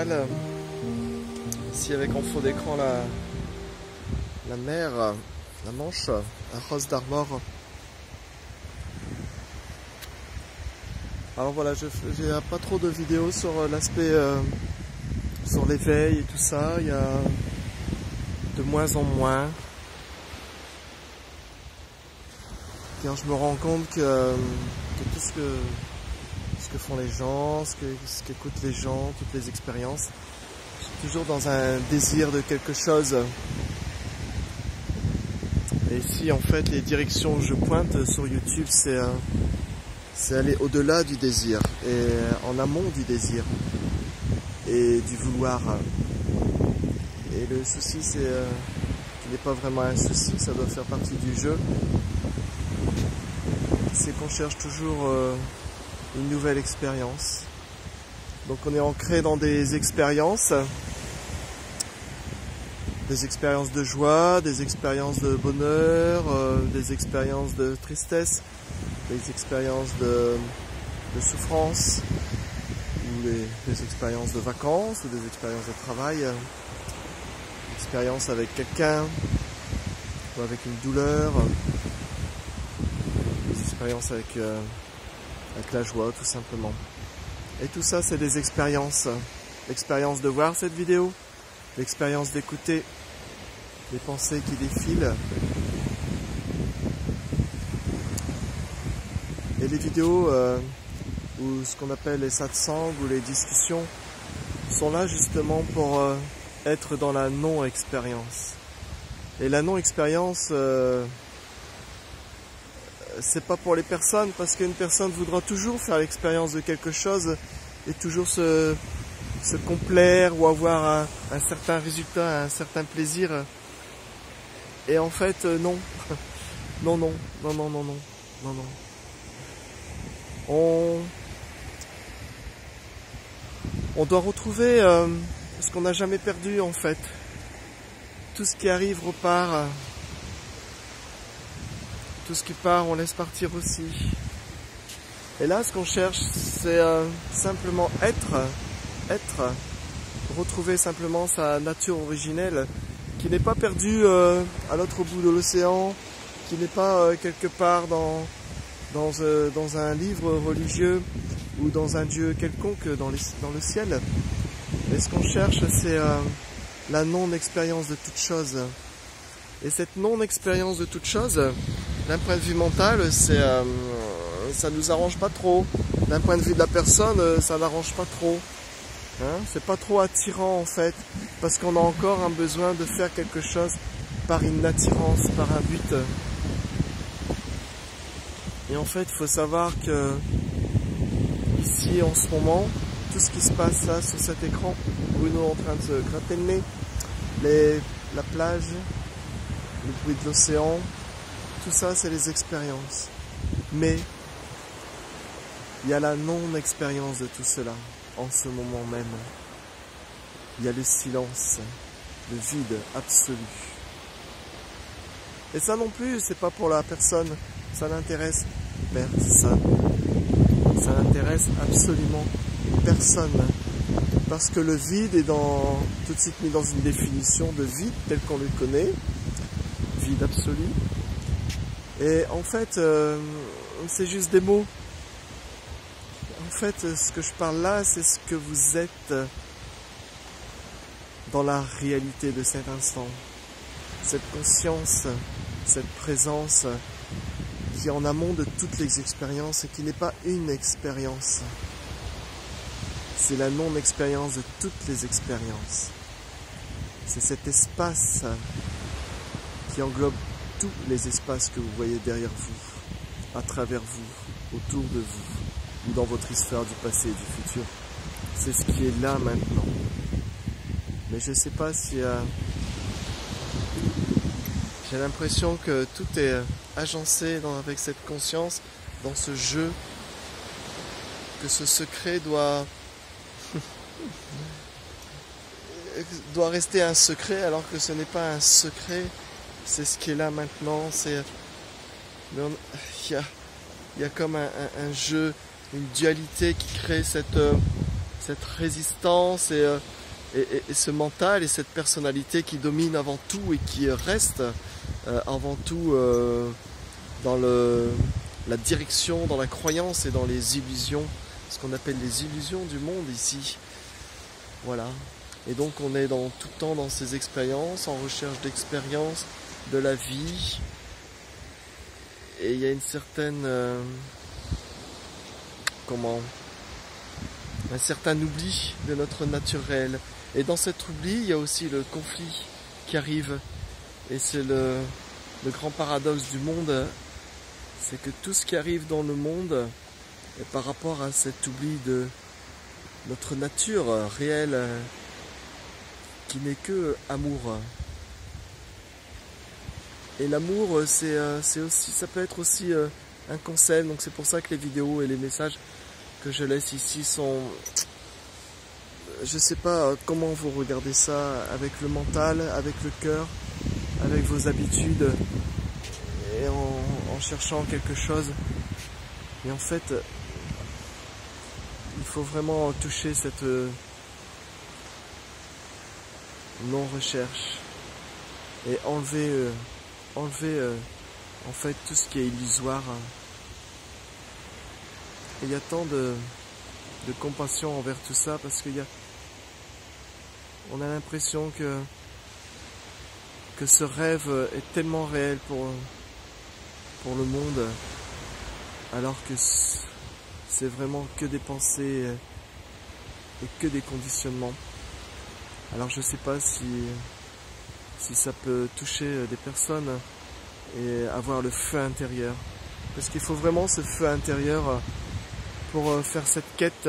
canal. Ici avec en fond d'écran la mer, la Manche, à Rosse d'Armor. Alors voilà, j'ai pas trop de vidéos sur l'aspect, sur l'éveil et tout ça. Il y a de moins en moins. Car je me rends compte que tout ce que font les gens, ce qu'écoutent les gens, toutes les expériences, je suis toujours dans un désir de quelque chose. Et ici, en fait, les directions que je pointe sur YouTube, c'est aller au-delà du désir, et en amont du désir, et du vouloir. Et le souci, c'est qui n'est pas vraiment un souci, ça doit faire partie du jeu, c'est qu'on cherche toujours une nouvelle expérience. Donc on est ancré dans des expériences de joie, des expériences de bonheur, des expériences de tristesse, des expériences de souffrance, ou des expériences de vacances, ou des expériences de travail, des expériences avec quelqu'un, ou avec une douleur, des expériences avec la joie tout simplement. Et tout ça, c'est des expériences. L'expérience de voir cette vidéo, l'expérience d'écouter les pensées qui défilent. Et les vidéos, ou ce qu'on appelle les satsangs, ou les discussions, sont là justement pour être dans la non-expérience. Et la non-expérience, c'est pas pour les personnes, parce qu'une personne voudra toujours faire l'expérience de quelque chose et toujours se complaire ou avoir un certain résultat, un certain plaisir. Et en fait, non. Non. On doit retrouver ce qu'on n'a jamais perdu en fait. Tout ce qui arrive repart. Tout ce qui part, on laisse partir aussi. Et là, ce qu'on cherche, c'est simplement être, retrouver simplement sa nature originelle, qui n'est pas perdue à l'autre bout de l'océan, qui n'est pas quelque part dans un livre religieux ou dans un dieu quelconque dans le ciel. Mais ce qu'on cherche, c'est la non-expérience de toute chose. Et cette non-expérience de toute chose, d'un point de vue mental, ça nous arrange pas trop. D'un point de vue de la personne, ça n'arrange pas trop. Hein, c'est pas trop attirant en fait, parce qu'on a encore un besoin de faire quelque chose par une attirance, par un but. Et en fait, il faut savoir que ici, en ce moment, tout ce qui se passe là sur cet écran, Bruno est en train de se gratter le nez, la plage, le bruit de l'océan, tout ça, c'est les expériences. Mais il y a la non-expérience de tout cela, en ce moment même. Il y a le silence, le vide absolu. Et ça non plus, c'est pas pour la personne, ça n'intéresse personne. Ça n'intéresse absolument personne. Parce que le vide est tout de suite mis dans une définition de vide tel qu'on le connaît, vide absolu. Et en fait, c'est juste des mots. En fait, ce que je parle là, c'est ce que vous êtes dans la réalité de cet instant. Cette conscience, cette présence qui est en amont de toutes les expériences et qui n'est pas une expérience. C'est la non-expérience de toutes les expériences. C'est cet espace qui englobe tous les espaces que vous voyez derrière vous, à travers vous, autour de vous, ou dans votre histoire du passé et du futur. C'est ce qui est là maintenant. Mais je ne sais pas si... j'ai l'impression que tout est agencé avec cette conscience, dans ce jeu, que ce secret doit rester un secret, alors que ce n'est pas un secret. C'est ce qui est là maintenant. Il y a comme un jeu, une dualité qui crée cette résistance et ce mental et cette personnalité qui domine avant tout et qui reste avant tout dans la direction, dans la croyance et dans les illusions, ce qu'on appelle les illusions du monde ici. Voilà. Et donc on est tout le temps dans ces expériences, en recherche d'expériences, de la vie. Et il y a une certaine... un certain oubli de notre naturel. Et dans cet oubli, il y a aussi le conflit qui arrive. Et c'est le grand paradoxe du monde, c'est que tout ce qui arrive dans le monde est par rapport à cet oubli de notre nature réelle, qui n'est que amour. Et l'amour, c'est aussi, ça peut être aussi un concept. Donc c'est pour ça que les vidéos et les messages que je laisse ici sont... Je sais pas comment vous regardez ça, avec le mental, avec le cœur, avec vos habitudes, et en cherchant quelque chose. Et en fait, il faut vraiment toucher cette non-recherche et enlever en fait tout ce qui est illusoire. Et il y a tant de compassion envers tout ça, parce on a l'impression que ce rêve est tellement réel pour le monde, alors que c'est vraiment que des pensées et que des conditionnements. Alors je sais pas si ça peut toucher des personnes et avoir le feu intérieur, parce qu'il faut vraiment ce feu intérieur pour faire cette quête,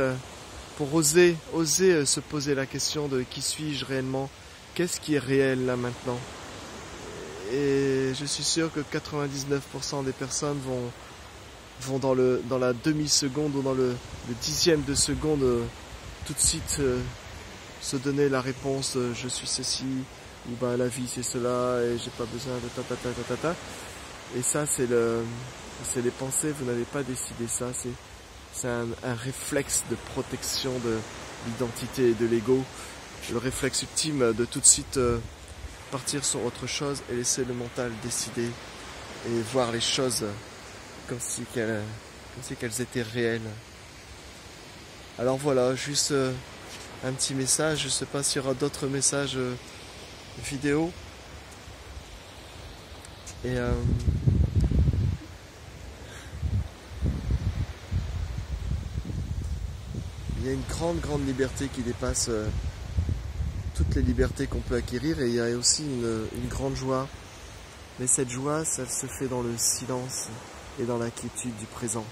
pour oser se poser la question de qui suis-je réellement, qu'est-ce qui est réel là maintenant. Et je suis sûr que 99% des personnes vont dans la demi-seconde ou dans le dixième de seconde tout de suite se donner la réponse je suis ceci, ou ben la vie c'est cela et j'ai pas besoin de ta. Et ça c'est les pensées, vous n'avez pas décidé ça, c'est un réflexe de protection de l'identité et de l'ego, le réflexe ultime de tout de suite partir sur autre chose et laisser le mental décider et voir les choses comme si qu'elles étaient réelles. Alors voilà, juste un petit message, je ne sais pas s'il y aura d'autres messages vidéo. Et il y a une grande liberté qui dépasse toutes les libertés qu'on peut acquérir, et il y a aussi une grande joie. Mais cette joie, ça se fait dans le silence et dans la quiétude du présent.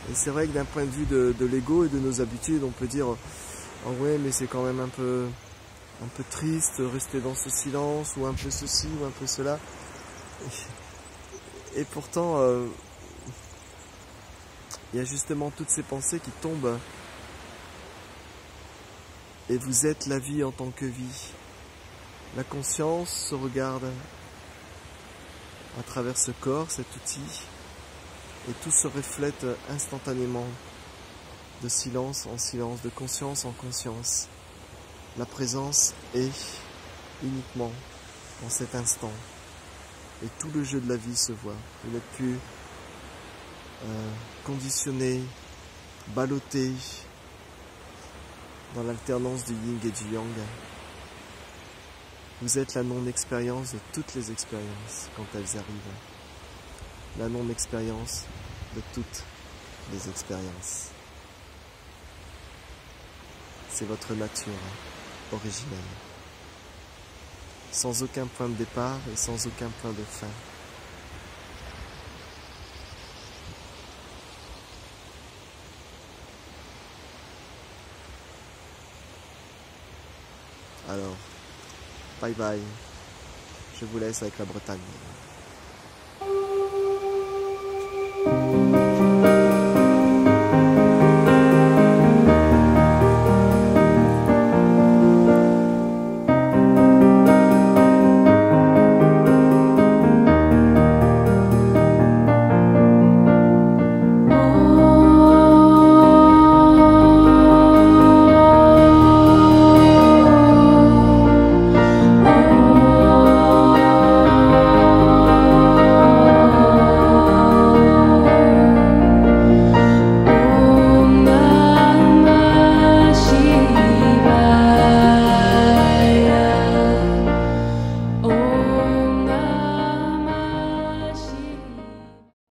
Et c'est vrai que d'un point de vue de l'ego et de nos habitudes, on peut dire oh ouais, mais c'est quand même un peu triste rester dans ce silence, ou un peu ceci ou un peu cela. Et pourtant il y a justement toutes ces pensées qui tombent, et vous êtes la vie en tant que vie. La conscience se regarde à travers ce corps, cet outil, et tout se reflète instantanément, de silence en silence, de conscience en conscience. La présence est uniquement dans cet instant, et tout le jeu de la vie se voit. Vous n'êtes plus conditionné, ballotté dans l'alternance du yin et du yang. Vous êtes la non-expérience de toutes les expériences quand elles arrivent. La non-expérience de toutes les expériences. C'est votre nature originelle. Sans aucun point de départ et sans aucun point de fin. Alors, bye bye. Je vous laisse avec la Bretagne.